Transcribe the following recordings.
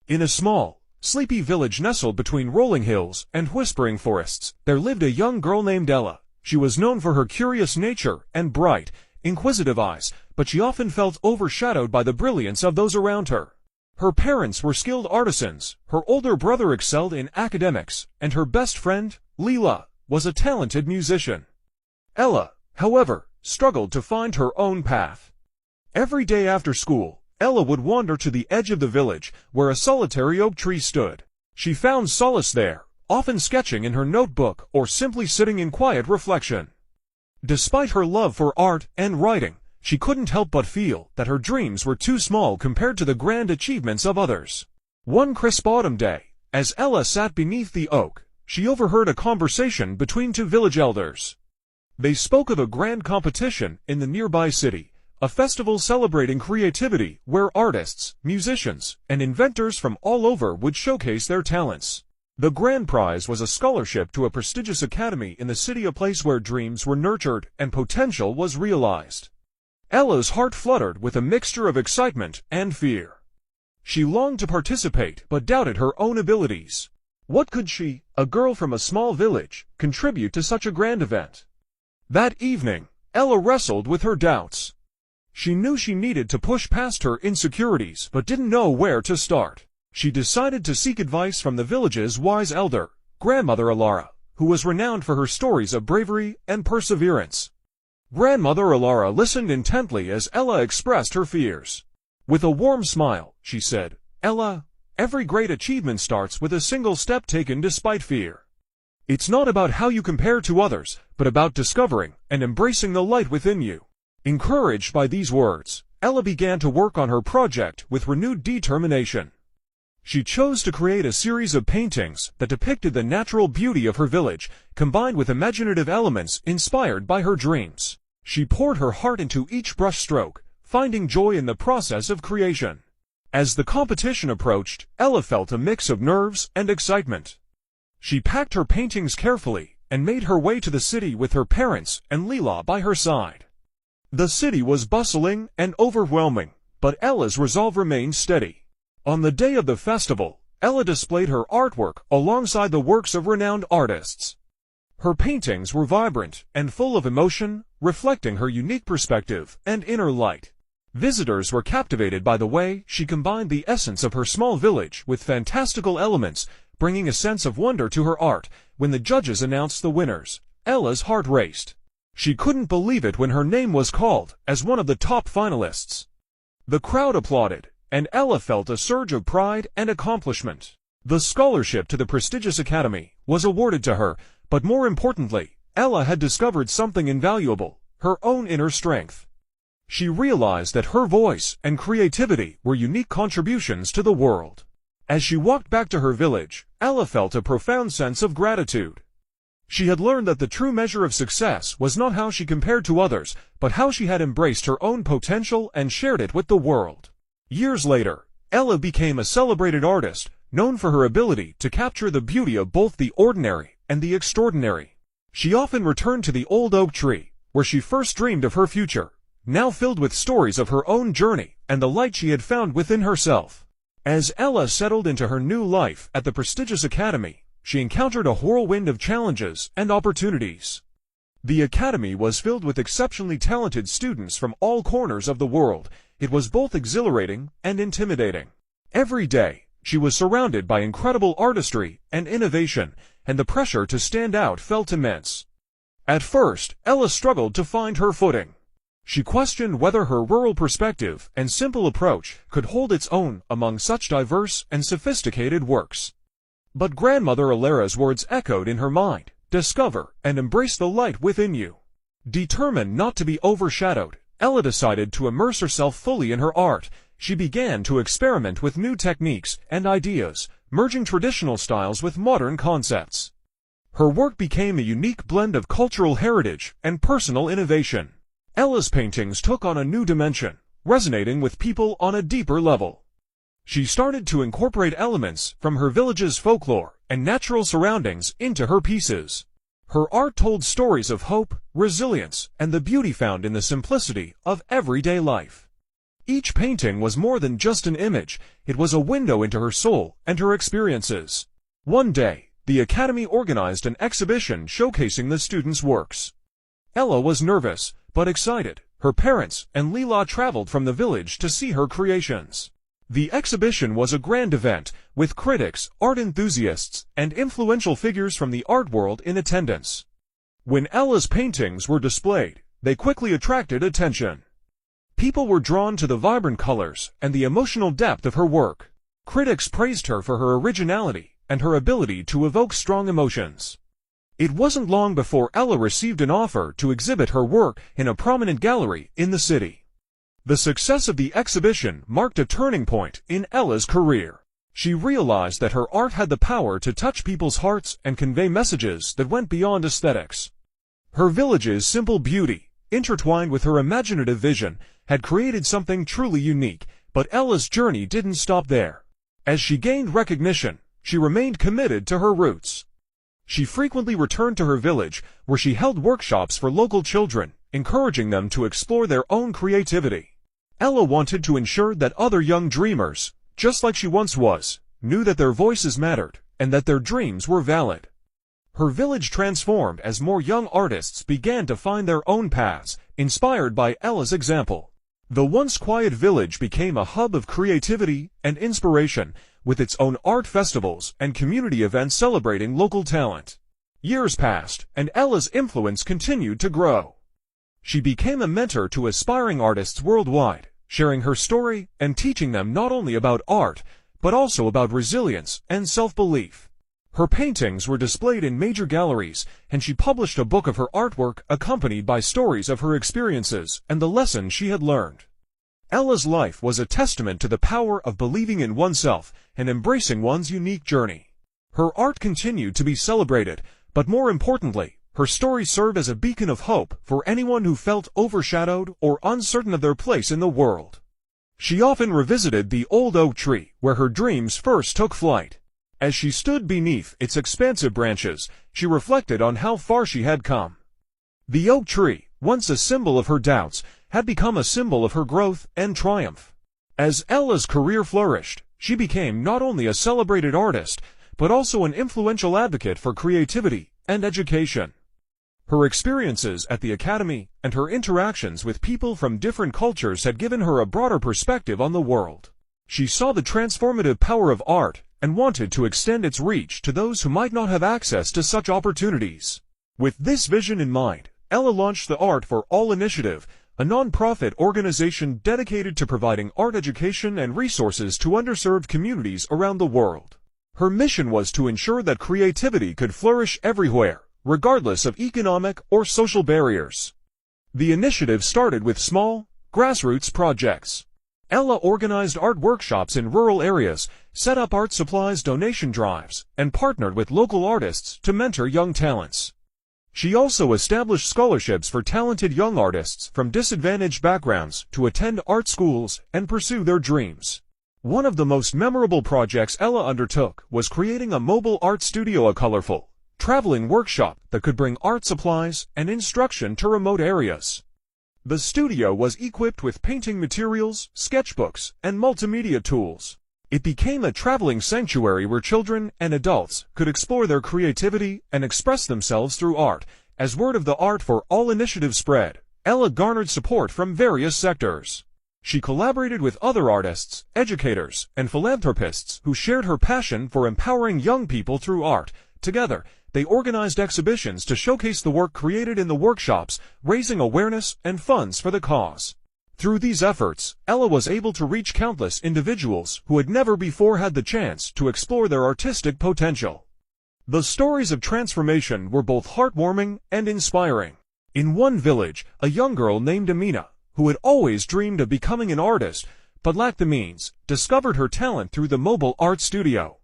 In a small, sleepy village nestled between rolling hills and whispering forests, there lived a young girl named Ella. She was known for her curious nature and bright, inquisitive eyes, but she often felt overshadowed by the brilliance of those around her. Her parents were skilled artisans, her older brother excelled in academics, and her best friend, Leela, was a talented musician. Ella, however, struggled to find her own path. Every day after school, Ella would wander to the edge of the village, where a solitary oak tree stood. She found solace there, often sketching in her notebook or simply sitting in quiet reflection. Despite her love for art and writing, she couldn't help but feel that her dreams were too small compared to the grand achievements of others. One crisp autumn day, as Ella sat beneath the oak, she overheard a conversation between two village elders. They spoke of a grand competition in the nearby city, a festival celebrating creativity where artists, musicians, and inventors from all over would showcase their talents. The grand prize was a scholarship to a prestigious academy in the city, a place where dreams were nurtured and potential was realized. Ella's heart fluttered with a mixture of excitement and fear. She longed to participate but doubted her own abilities. What could she, a girl from a small village, contribute to such a grand event? That evening, Ella wrestled with her doubts. She knew she needed to push past her insecurities but didn't know where to start. She decided to seek advice from the village's wise elder, Grandmother Alara, who was renowned for her stories of bravery and perseverance. Grandmother Alara listened intently as Ella expressed her fears. With a warm smile, she said, "Ella, every great achievement starts with a single step taken despite fear. It's not about how you compare to others, but about discovering and embracing the light within you." Encouraged by these words, Ella began to work on her project with renewed determination. She chose to create a series of paintings that depicted the natural beauty of her village, combined with imaginative elements inspired by her dreams. She poured her heart into each brushstroke, finding joy in the process of creation. As the competition approached, Ella felt a mix of nerves and excitement. She packed her paintings carefully and made her way to the city with her parents and Leela by her side. The city was bustling and overwhelming, but Ella's resolve remained steady. On the day of the festival, Ella displayed her artwork alongside the works of renowned artists. Her paintings were vibrant and full of emotion, reflecting her unique perspective and inner light. Visitors were captivated by the way she combined the essence of her small village with fantastical elements, bringing a sense of wonder to her art. When the judges announced the winners, Ella's heart raced. She couldn't believe it when her name was called as one of the top finalists. The crowd applauded, and Ella felt a surge of pride and accomplishment. The scholarship to the prestigious academy was awarded to her, but more importantly, Ella had discovered something invaluable, her own inner strength. She realized that her voice and creativity were unique contributions to the world. As she walked back to her village, Ella felt a profound sense of gratitude. She had learned that the true measure of success was not how she compared to others, but how she had embraced her own potential and shared it with the world. Years later, Ella became a celebrated artist, known for her ability to capture the beauty of both the ordinary and the extraordinary. She often returned to the old oak tree, where she first dreamed of her future, now filled with stories of her own journey and the light she had found within herself. As Ella settled into her new life at the prestigious academy, she encountered a whirlwind of challenges and opportunities. The academy was filled with exceptionally talented students from all corners of the world. It was both exhilarating and intimidating. Every day, she was surrounded by incredible artistry and innovation, and the pressure to stand out felt immense. At first, Ella struggled to find her footing. She questioned whether her rural perspective and simple approach could hold its own among such diverse and sophisticated works. But Grandmother Alara's words echoed in her mind: "Discover and embrace the light within you." Determined not to be overshadowed, Ella decided to immerse herself fully in her art. She began to experiment with new techniques and ideas, merging traditional styles with modern concepts. Her work became a unique blend of cultural heritage and personal innovation. Ella's paintings took on a new dimension, resonating with people on a deeper level. She started to incorporate elements from her village's folklore and natural surroundings into her pieces. Her art told stories of hope, resilience, and the beauty found in the simplicity of everyday life. Each painting was more than just an image, it was a window into her soul and her experiences. One day, the Academy organized an exhibition showcasing the students' works. Ella was nervous, but excited. Her parents and Leela traveled from the village to see her creations. The exhibition was a grand event, with critics, art enthusiasts, and influential figures from the art world in attendance. When Ella's paintings were displayed, they quickly attracted attention. People were drawn to the vibrant colors and the emotional depth of her work. Critics praised her for her originality and her ability to evoke strong emotions. It wasn't long before Ella received an offer to exhibit her work in a prominent gallery in the city. The success of the exhibition marked a turning point in Ella's career. She realized that her art had the power to touch people's hearts and convey messages that went beyond aesthetics. Her village's simple beauty, intertwined with her imaginative vision, had created something truly unique, but Ella's journey didn't stop there. As she gained recognition, she remained committed to her roots. She frequently returned to her village, where she held workshops for local children, encouraging them to explore their own creativity. Ella wanted to ensure that other young dreamers, just like she once was, knew that their voices mattered, and that their dreams were valid. Her village transformed as more young artists began to find their own paths, inspired by Ella's example. The once quiet village became a hub of creativity and inspiration, with its own art festivals and community events celebrating local talent. Years passed, and Ella's influence continued to grow. She became a mentor to aspiring artists worldwide, sharing her story and teaching them not only about art, but also about resilience and self-belief. Her paintings were displayed in major galleries, and she published a book of her artwork accompanied by stories of her experiences and the lessons she had learned. Ella's life was a testament to the power of believing in oneself and embracing one's unique journey. Her art continued to be celebrated, but more importantly, her story served as a beacon of hope for anyone who felt overshadowed or uncertain of their place in the world. She often revisited the old oak tree where her dreams first took flight. As she stood beneath its expansive branches, she reflected on how far she had come. The oak tree, once a symbol of her doubts, had become a symbol of her growth and triumph. As Ella's career flourished, she became not only a celebrated artist, but also an influential advocate for creativity and education. Her experiences at the Academy and her interactions with people from different cultures had given her a broader perspective on the world. She saw the transformative power of art and wanted to extend its reach to those who might not have access to such opportunities. With this vision in mind, Ella launched the Art for All Initiative, a non-profit organization dedicated to providing art education and resources to underserved communities around the world. Her mission was to ensure that creativity could flourish everywhere, regardless of economic or social barriers. The initiative started with small, grassroots projects. Ella organized art workshops in rural areas, set up art supplies donation drives, and partnered with local artists to mentor young talents. She also established scholarships for talented young artists from disadvantaged backgrounds to attend art schools and pursue their dreams. One of the most memorable projects Ella undertook was creating a mobile art studio, a colorful, traveling workshop that could bring art supplies and instruction to remote areas. The studio was equipped with painting materials, sketchbooks, and multimedia tools. It became a traveling sanctuary where children and adults could explore their creativity and express themselves through art. As word of the Art for All initiative spread, Ella garnered support from various sectors. She collaborated with other artists, educators, and philanthropists who shared her passion for empowering young people through art. Together, they organized exhibitions to showcase the work created in the workshops, raising awareness and funds for the cause. Through these efforts, Ella was able to reach countless individuals who had never before had the chance to explore their artistic potential. The stories of transformation were both heartwarming and inspiring. In one village, a young girl named Amina, who had always dreamed of becoming an artist but lacked the means, discovered her talent through the mobile art studio.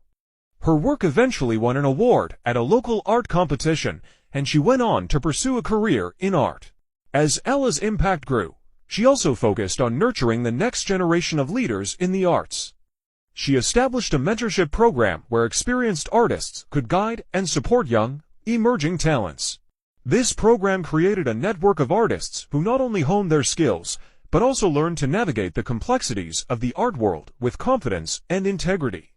Her work eventually won an award at a local art competition, and she went on to pursue a career in art. As Ella's impact grew, she also focused on nurturing the next generation of leaders in the arts. She established a mentorship program where experienced artists could guide and support young, emerging talents. This program created a network of artists who not only honed their skills, but also learned to navigate the complexities of the art world with confidence and integrity.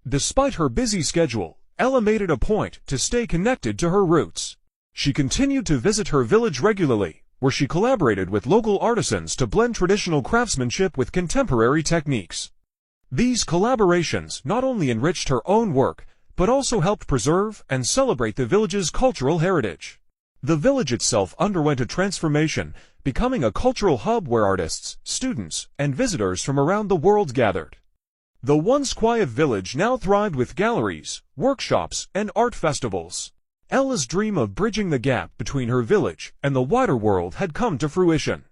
Despite her busy schedule, Ella made it a point to stay connected to her roots. She continued to visit her village regularly, where she collaborated with local artisans to blend traditional craftsmanship with contemporary techniques. These collaborations not only enriched her own work, but also helped preserve and celebrate the village's cultural heritage. The village itself underwent a transformation, becoming a cultural hub where artists, students, and visitors from around the world gathered. The once quiet village now thrived with galleries, workshops, and art festivals. Ella's dream of bridging the gap between her village and the wider world had come to fruition.